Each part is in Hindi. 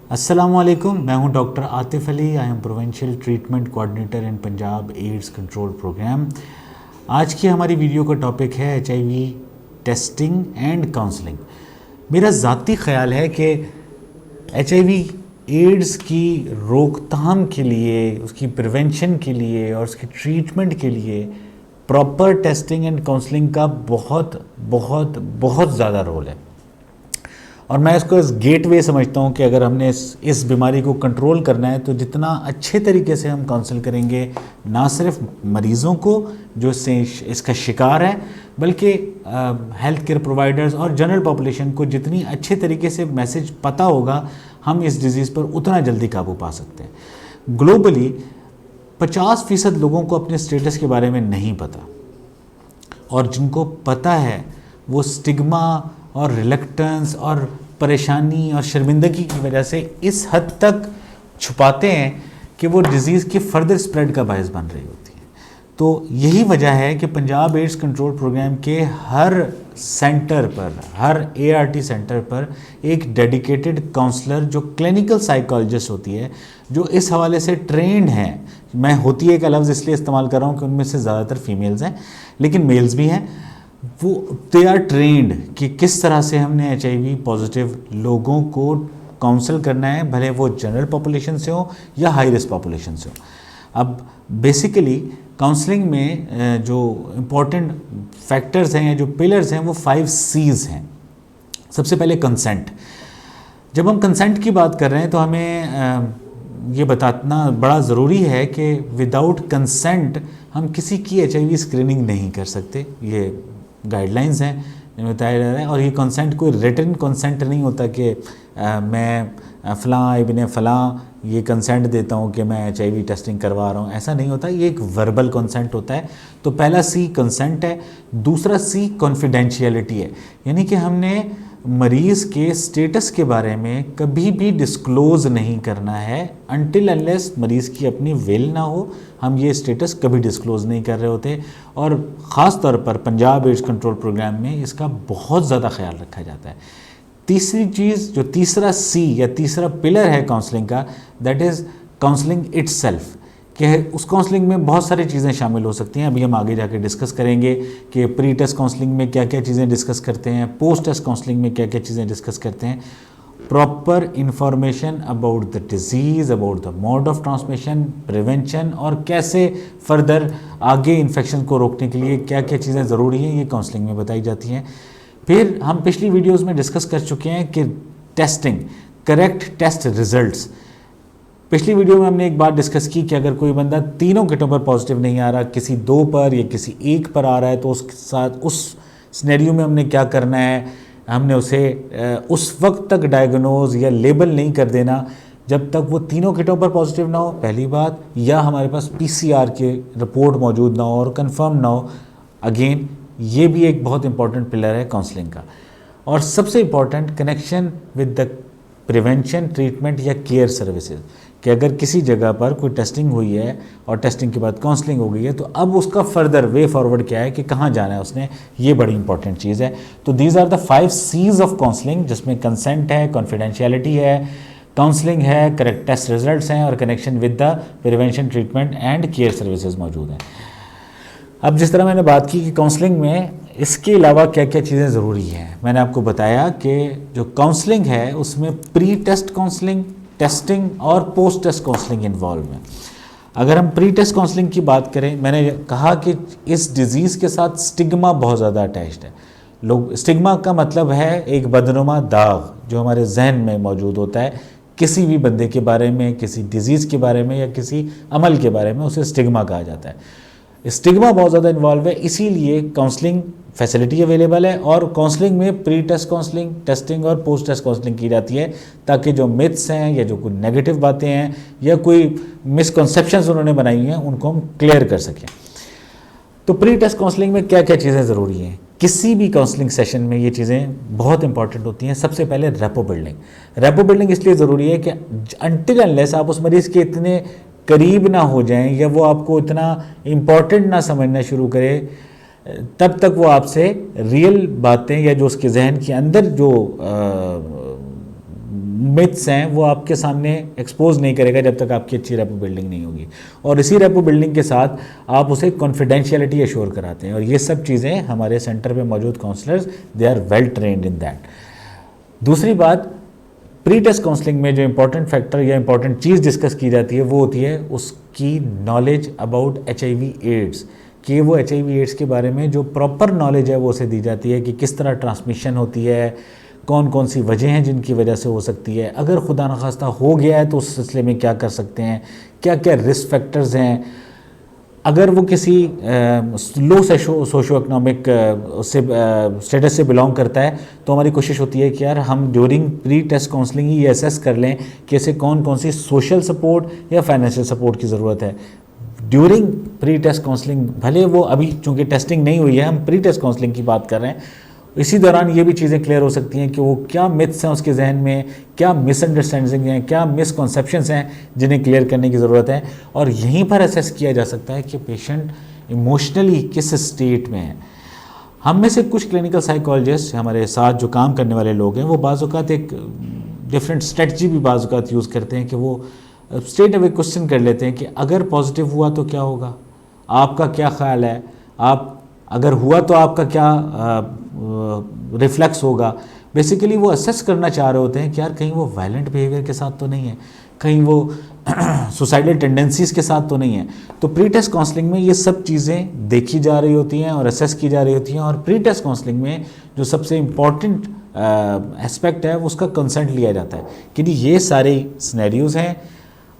अस्सलामुअलैकुम, मैं हूं doctor Atif Ali. I am provincial treatment coordinator in Punjab AIDS control programme. आज की हमारी वीडियो का टॉपिक है HIV टेस्टिंग एंड काउंसलिंग। मेरा ज़ाती ख्याल है कि HIV एड्स की रोकथाम के लिए, उसकी प्रिवेंशन के लिए और उसकी ट्रीटमेंट के लिए प्रॉपर टेस्टिंग एंड काउंसलिंग का बहुत बहुत बहुत ज़्यादा रोल है। और मैं इसको इस गेटवे समझता हूँ कि अगर हमने इस बीमारी को कंट्रोल करना है तो जितना अच्छे तरीके से हम काउंसिल करेंगे, ना सिर्फ मरीज़ों को जो इसका शिकार है, बल्कि हेल्थ केयर प्रोवाइडर्स और जनरल पॉपुलेशन को जितनी अच्छे तरीके से मैसेज पता होगा, हम इस डिज़ीज़ पर उतना जल्दी काबू पा सकते हैं। ग्लोबली 50% लोगों को अपने स्टेटस के बारे में नहीं पता, और जिनको पता है वो स्टिग्मा और रिलक्टेंस और परेशानी और शर्मिंदगी की वजह से इस हद तक छुपाते हैं कि वो डिज़ीज़ की फर्दर स्प्रेड का बायस बन रही होती है। तो यही वजह है कि पंजाब एड्स कंट्रोल प्रोग्राम के हर सेंटर पर, हर ART सेंटर पर एक डेडिकेटेड काउंसलर जो क्लिनिकल साइकोलॉजिस्ट होती है, जो इस हवाले से ट्रेंड है। मैं होती है का लफ्ज़ इसलिए इस्तेमाल कर रहा हूँ कि उनमें से ज़्यादातर फीमेल्स हैं, लेकिन मेल्स भी हैं। वो दे आर ट्रेंड कि किस तरह से हमने HIV पॉजिटिव लोगों को काउंसल करना है, भले वो जनरल पॉपुलेशन से हो या हाई रिस्क पॉपुलेशन से हो। अब बेसिकली काउंसलिंग में जो इम्पोर्टेंट फैक्टर्स हैं या जो पिलर्स हैं वो 5 C's हैं। सबसे पहले कंसेंट। जब हम कंसेंट की बात कर रहे हैं तो हमें ये बताना बड़ा ज़रूरी है कि विदाउट कंसेंट हम किसी की HIV स्क्रीनिंग नहीं कर सकते। ये गाइडलाइंस हैं जिनमें बताया जा रहा है, और ये कंसेंट कोई रिटन कंसेंट नहीं होता कि मैं फ़लाँ इब्ने फ़लाँ ये कंसेंट देता हूँ कि मैं HIV टेस्टिंग करवा रहा हूँ। ऐसा नहीं होता, ये एक वर्बल कंसेंट होता है। तो पहला C कंसेंट है। दूसरा C कॉन्फिडेंशियलिटी है, यानी कि हमने मरीज़ के स्टेटस के बारे में कभी भी डिस्क्लोज़ नहीं करना है। अनटिल अनलेस मरीज़ की अपनी विल ना हो, हम ये स्टेटस कभी डिस्क्लोज़ नहीं कर रहे होते। और ख़ास तौर पर पंजाब एड्स कंट्रोल प्रोग्राम में इसका बहुत ज़्यादा ख्याल रखा जाता है। तीसरी चीज़, जो तीसरा C या तीसरा पिलर है काउंसलिंग का, दैट इज़ काउंसलिंग इट्सेल्फ। कि उस काउंसलिंग में बहुत सारी चीज़ें शामिल हो सकती हैं। अभी हम आगे जाके डिस्कस करेंगे कि प्री टेस्ट काउंसलिंग में क्या क्या चीज़ें डिस्कस करते हैं, पोस्ट टेस्ट काउंसलिंग में क्या क्या चीज़ें डिस्कस करते हैं। Proper information about the disease, about the mode of transmission, prevention, और कैसे फर्दर आगे इन्फेक्शन को रोकने के लिए क्या क्या चीज़ें ज़रूरी हैं, ये काउंसलिंग में बताई जाती हैं। फिर हम पिछली वीडियोज़ में डिस्कस कर चुके हैं कि टेस्टिंग, करेक्ट टेस्ट रिजल्ट्स। पिछली वीडियो में हमने एक बात डिस्कस की कि अगर कोई बंदा तीनों किटों पर पॉजिटिव नहीं आ रहा, किसी 2 पर या किसी 1 पर आ रहा है, तो उसके साथ उस सिनेरियो में हमने क्या करना है, हमने उसे उस वक्त तक डायग्नोज या लेबल नहीं कर देना जब तक वो तीनों किटों पर पॉजिटिव ना हो, पहली बात, या हमारे पास PCR की रिपोर्ट मौजूद ना हो और कंफर्म ना हो। अगेन ये भी एक बहुत इंपॉर्टेंट पिलर है काउंसलिंग का। और सबसे important, connection with the prevention, treatment या केयर सर्विसेज, कि अगर किसी जगह पर कोई टेस्टिंग हुई है और टेस्टिंग के बाद काउंसलिंग हो गई है, तो अब उसका फर्दर वे फॉरवर्ड क्या है कि कहाँ जाना है उसने, ये बड़ी इंपॉर्टेंट चीज़ है। तो these are the 5 C's of counselling, जिसमें कंसेंट है, कॉन्फिडेंशियलिटी है, काउंसलिंग है, करेक्ट टेस्ट रिजल्ट्स हैं, और connection with the prevention, treatment and care services मौजूद हैं। अब जिस तरह मैंने बात की कि काउंसलिंग में इसके अलावा क्या क्या चीज़ें ज़रूरी हैं, मैंने आपको बताया कि जो काउंसलिंग है उसमें प्री टेस्ट काउंसलिंग, टेस्टिंग और पोस्ट टेस्ट काउंसलिंग इन्वॉल्व है। अगर हम प्री टेस्ट काउंसलिंग की बात करें, मैंने कहा कि इस डिज़ीज़ के साथ स्टिग्मा बहुत ज़्यादा अटैच्ड है। लोग, स्टिग्मा का मतलब है एक बदनुमा दाग जो हमारे जहन में मौजूद होता है किसी भी बंदे के बारे में, किसी डिज़ीज़ के बारे में या किसी अमल के बारे में, उसे स्टिग्मा कहा जाता है। स्टिग्मा बहुत ज़्यादा इन्वॉल्व है, इसीलिए काउंसलिंग फैसिलिटी अवेलेबल है, और काउंसलिंग में प्री टेस्ट काउंसलिंग, टेस्टिंग और पोस्ट टेस्ट काउंसलिंग की जाती है, ताकि जो मिथ्स हैं या जो कोई नेगेटिव बातें हैं या कोई मिसकंसेप्शंस उन्होंने बनाई हैं उनको हम क्लियर कर सकें। तो प्री टेस्ट काउंसलिंग में क्या क्या चीज़ें ज़रूरी हैं, किसी भी काउंसलिंग सेशन में ये चीज़ें बहुत इंपॉर्टेंट होती हैं। सबसे पहले रेपो बिल्डिंग। रेपो बिल्डिंग इसलिए ज़रूरी है कि अनटिल अनलेस आप उस मरीज़ के इतने करीब ना हो जाएं या वो आपको इतना इम्पॉर्टेंट ना समझना शुरू करे, तब तक वो आपसे रियल बातें या जो उसके जहन के अंदर जो मिथ्स हैं वो आपके सामने एक्सपोज नहीं करेगा जब तक आपकी अच्छी रेपो बिल्डिंग नहीं होगी, और इसी रेपो बिल्डिंग के साथ आप उसे कॉन्फिडेंशियलिटी एश्योर कराते हैं, और ये सब चीज़ें हमारे सेंटर पे मौजूद counsellors they are well trained in that. दूसरी बात, प्री टेस्ट काउंसलिंग में जो इंपॉर्टेंट फैक्टर या इंपॉर्टेंट चीज़ डिस्कस की जाती है वो होती है उसकी नॉलेज अबाउट HIV एड्स, कि वो HIV एड्स के बारे में जो प्रॉपर नॉलेज है वो उसे दी जाती है कि किस तरह ट्रांसमिशन होती है, कौन कौन सी वजह हैं जिनकी वजह से हो सकती है, अगर खुदा न खास्ता हो गया है तो उस सिलसिले में क्या कर सकते हैं, क्या क्या रिस्क फैक्टर्स हैं, अगर वो किसी लो सोशो इकोनॉमिक से स्टेटस से बिलोंग करता है तो हमारी कोशिश होती है कि यार हम ड्यूरिंग प्री टेस्ट काउंसलिंग ही असेस कर लें कि इसे कौन कौन सी सोशल सपोर्ट या फाइनेंशियल सपोर्ट की ज़रूरत है। ड्यूरिंग प्री टेस्ट काउंसलिंग, भले वो अभी चूँकि टेस्टिंग नहीं हुई है, हम प्री टेस्ट काउंसलिंग की बात कर रहे हैं, इसी दौरान ये भी चीज़ें क्लियर हो सकती हैं कि वो क्या मिथ्स हैं उसके जहन में, क्या मिसअंडरस्टैंडिंग हैं, क्या मिसकॉन्सेप्शंस हैं जिन्हें क्लियर करने की ज़रूरत है, और यहीं पर असेस किया जा सकता है कि पेशेंट इमोशनली किस स्टेट में है। हम में से कुछ क्लिनिकल साइकोलॉजिस्ट, हमारे साथ जो काम करने वाले लोग हैं, वो बाज़-औक़ात एक डिफरेंट स्ट्रेटजी भी बाज़-औक़ात यूज़ करते हैं कि वो स्ट्रेट अवे क्वेश्चन कर लेते हैं कि अगर पॉजिटिव हुआ तो क्या होगा, आपका क्या ख्याल है, आप अगर हुआ तो आपका क्या रिफ्लेक्स होगा। बेसिकली वो असेस करना चाह रहे होते हैं कि यार कहीं वो वायलेंट बिहेवियर के साथ तो नहीं है, कहीं वो सुसाइडल टेंडेंसीज़ के साथ तो नहीं है। तो प्री टेस्ट काउंसलिंग में ये सब चीज़ें देखी जा रही होती हैं और असेस की जा रही होती हैं, और प्री टेस्ट काउंसलिंग में जो सबसे इम्पॉर्टेंट एस्पेक्ट है उसका कंसेंट लिया जाता है कि ये सारे सिनेरियोज़ हैं,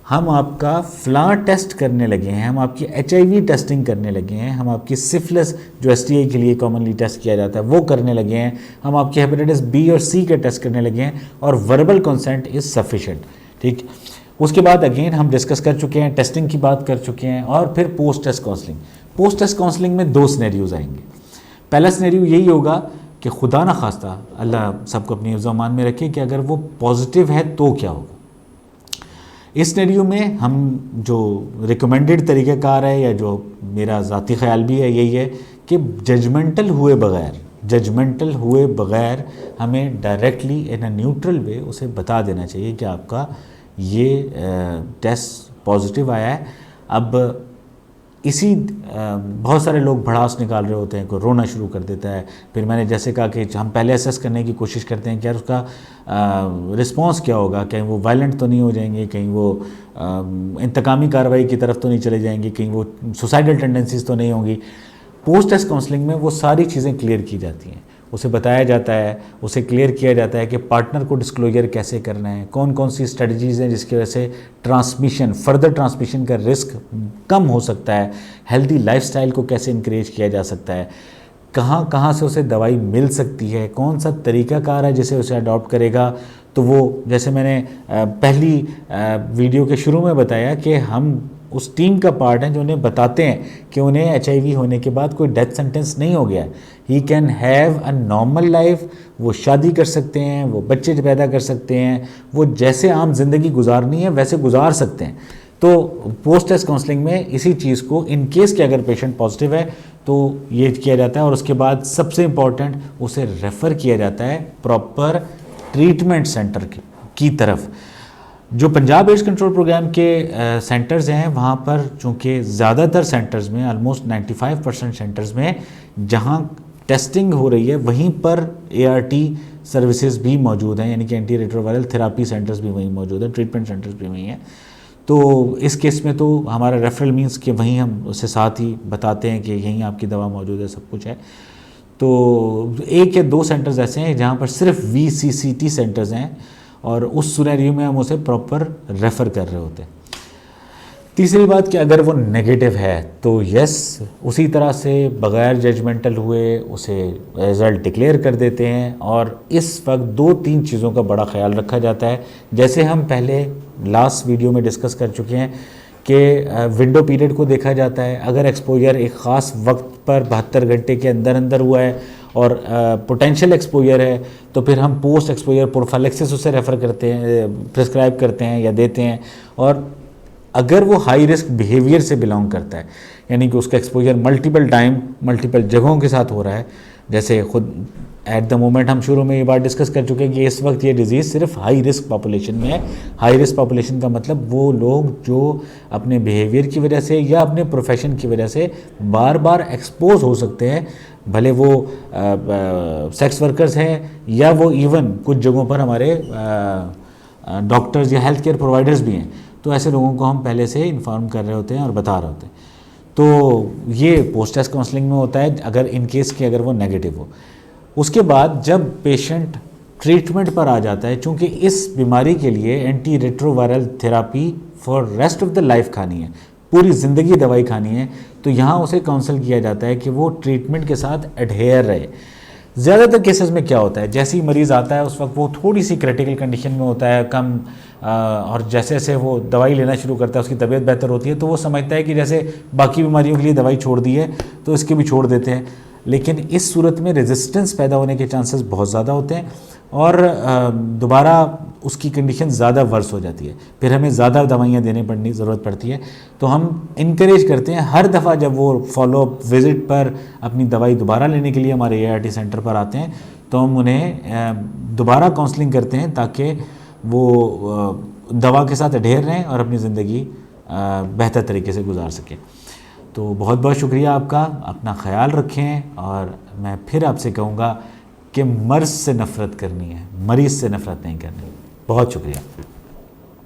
हम आपका फ्ला टेस्ट करने लगे हैं, हम आपकी HIV टेस्टिंग करने लगे हैं, हम आपकी सिफिलिस जो STI के लिए कॉमनली टेस्ट किया जाता है वो करने लगे हैं, हम आपकी हेपेटाइटिस B और C के टेस्ट करने लगे हैं, और वर्बल कंसेंट इज़ सफिशेंट। ठीक, उसके बाद अगेन हम डिस्कस कर चुके हैं, टेस्टिंग की बात कर चुके हैं, और फिर post test counselling. Post test counselling में 2 सिनेरियोज़ आएंगे। पहला सिनेरियो यही होगा कि खुदा न खास्ता, अल्लाह सबको अपनी ज़मान में रखे, कि अगर वो पॉजिटिव है तो क्या होगा। इस सिनेरियो में हम जो रिकमेंडेड तरीक़ाकार है, या जो मेरा ज़ाती ख़्याल भी है, यही है कि जजमेंटल हुए बग़ैर हमें डायरेक्टली इन अ न्यूट्रल वे उसे बता देना चाहिए कि आपका ये टेस्ट पॉजिटिव आया है। अब इसी बहुत सारे लोग भड़ास निकाल रहे होते हैं, कोई रोना शुरू कर देता है, फिर मैंने जैसे कहा कि हम पहले असेस करने की कोशिश करते हैं कि यार उसका रिस्पॉन्स क्या होगा, कहीं वो वायलेंट तो नहीं हो जाएंगे, कहीं वो इंतकामी कार्रवाई की तरफ तो नहीं चले जाएंगे, कहीं वो सुसाइडल टेंडेंसीज तो नहीं होंगी। पोस्ट टेस्ट काउंसलिंग में वो सारी चीज़ें क्लियर की जाती हैं, उसे बताया जाता है, उसे क्लियर किया जाता है कि पार्टनर को डिस्क्लोजर कैसे करना है, कौन कौन सी स्ट्रेटजीज़ हैं जिसकी वजह से फर्दर ट्रांसमिशन का रिस्क कम हो सकता है, हेल्दी लाइफस्टाइल को कैसे इंकरेज किया जा सकता है, कहाँ कहाँ से उसे दवाई मिल सकती है, कौन सा तरीक़ाकार है जिसे उसे अडॉप्ट करेगा। तो वो जैसे मैंने पहली वीडियो के शुरू में बताया कि हम उस टीम का पार्ट है जो उन्हें बताते हैं कि उन्हें HIV होने के बाद कोई डेथ सेंटेंस नहीं हो गया है, he can have a normal life, वो शादी कर सकते हैं, वो बच्चे पैदा कर सकते हैं, वो जैसे आम जिंदगी गुजारनी है वैसे गुजार सकते हैं। तो पोस्ट टेस्ट काउंसलिंग में इसी चीज़ को, इन केस कि अगर पेशेंट पॉजिटिव है तो ये किया जाता है, और उसके बाद सबसे इम्पॉर्टेंट उसे रेफ़र किया जाता है प्रॉपर ट्रीटमेंट सेंटर की तरफ। जो पंजाब एड्स कंट्रोल प्रोग्राम के सेंटर्स हैं वहाँ पर चूँकि ज़्यादातर सेंटर्स में, ऑलमोस्ट 95% सेंटर्स में जहाँ टेस्टिंग हो रही है वहीं पर ART सर्विसेज भी मौजूद हैं, यानी कि एंटी रेट्रोवायरल थेरापी सेंटर्स भी वहीं मौजूद हैं, ट्रीटमेंट सेंटर्स भी वहीं हैं। तो इस केस में तो हमारा रेफरल मीन्स कि वहीं हम उसे साथ ही बताते हैं कि यहीं आपकी दवा मौजूद है, सब कुछ है। तो 1 या 2 सेंटर्स ऐसे हैं जहाँ पर सिर्फ VCCT सेंटर्स हैं, और उस सिनेरियो में हम उसे प्रॉपर रेफ़र कर रहे होते हैं। तीसरी बात कि अगर वो नेगेटिव है तो यस, उसी तरह से बग़ैर जजमेंटल हुए उसे रिज़ल्ट डिक्लेयर कर देते हैं, और इस वक्त 2-3 चीज़ों का बड़ा ख्याल रखा जाता है। जैसे हम पहले लास्ट वीडियो में डिस्कस कर चुके हैं कि विंडो पीरियड को देखा जाता है। अगर एक्सपोजर एक ख़ास वक्त पर 72 घंटे के अंदर हुआ है और पोटेंशियल एक्सपोजर है तो फिर हम पोस्ट एक्सपोजर प्रोफाइलेक्सिस उसे रेफ़र करते हैं, प्रिस्क्राइब करते हैं या देते हैं। और अगर वो हाई रिस्क बिहेवियर से बिलोंग करता है, यानी कि उसका एक्सपोजर मल्टीपल टाइम मल्टीपल जगहों के साथ हो रहा है, जैसे खुद एट द मोमेंट हम शुरू में ये बात डिस्कस कर चुके हैं कि इस वक्त ये डिज़ीज़ सिर्फ हाई रिस्क पॉपुलेशन में है। हाई रिस्क पॉपुलेशन का मतलब वो लोग जो अपने बिहेवियर की वजह से या अपने प्रोफेशन की वजह से बार बार एक्सपोज हो सकते हैं, भले वो सेक्स वर्कर्स हैं या वो इवन कुछ जगहों पर हमारे डॉक्टर्स या हेल्थ केयर प्रोवाइडर्स भी हैं। तो ऐसे लोगों को हम पहले से इन्फॉर्म कर रहे होते हैं और बता रहे होते हैं। तो ये पोस्ट टेस्ट काउंसलिंग में होता है अगर इन केस कि अगर वो नेगेटिव हो। उसके बाद जब पेशेंट ट्रीटमेंट पर आ जाता है, चूँकि इस बीमारी के लिए anti retroviral therapy for rest of the life खानी है, पूरी ज़िंदगी दवाई खानी है, तो यहाँ उसे काउंसल किया जाता है कि वो ट्रीटमेंट के साथ एडहेयर रहे। ज़्यादातर केसेस में क्या होता है, जैसे ही मरीज़ आता है उस वक्त वो थोड़ी सी क्रिटिकल कंडीशन में होता है, कम और जैसे जैसे वो दवाई लेना शुरू करता है उसकी तबीयत बेहतर होती है, तो वो समझता है कि जैसे बाकी बीमारियों के लिए दवाई छोड़ दी है तो इसकी भी छोड़ देते हैं। लेकिन इस सूरत में रेजिस्टेंस पैदा होने के चांसेस बहुत ज़्यादा होते हैं और दोबारा उसकी कंडीशन ज़्यादा वर्स हो जाती है, फिर हमें ज़्यादा दवाइयाँ देने पड़नी ज़रूरत पड़ती है। तो हम इनकरेज करते हैं हर दफ़ा जब वो फॉलोअप विज़िट पर अपनी दवाई दोबारा लेने के लिए हमारे ART सेंटर पर आते हैं तो हम उन्हें दोबारा काउंसलिंग करते हैं ताकि वो दवा के साथ अडेयर रहें और अपनी ज़िंदगी बेहतर तरीके से गुजार सकें। तो बहुत बहुत शुक्रिया आपका, अपना ख्याल रखें और मैं फिर आपसे कहूँगा कि मर्ज़ से नफ़रत करनी है, मरीज़ से नफ़रत नहीं करनी। बहुत शुक्रिया।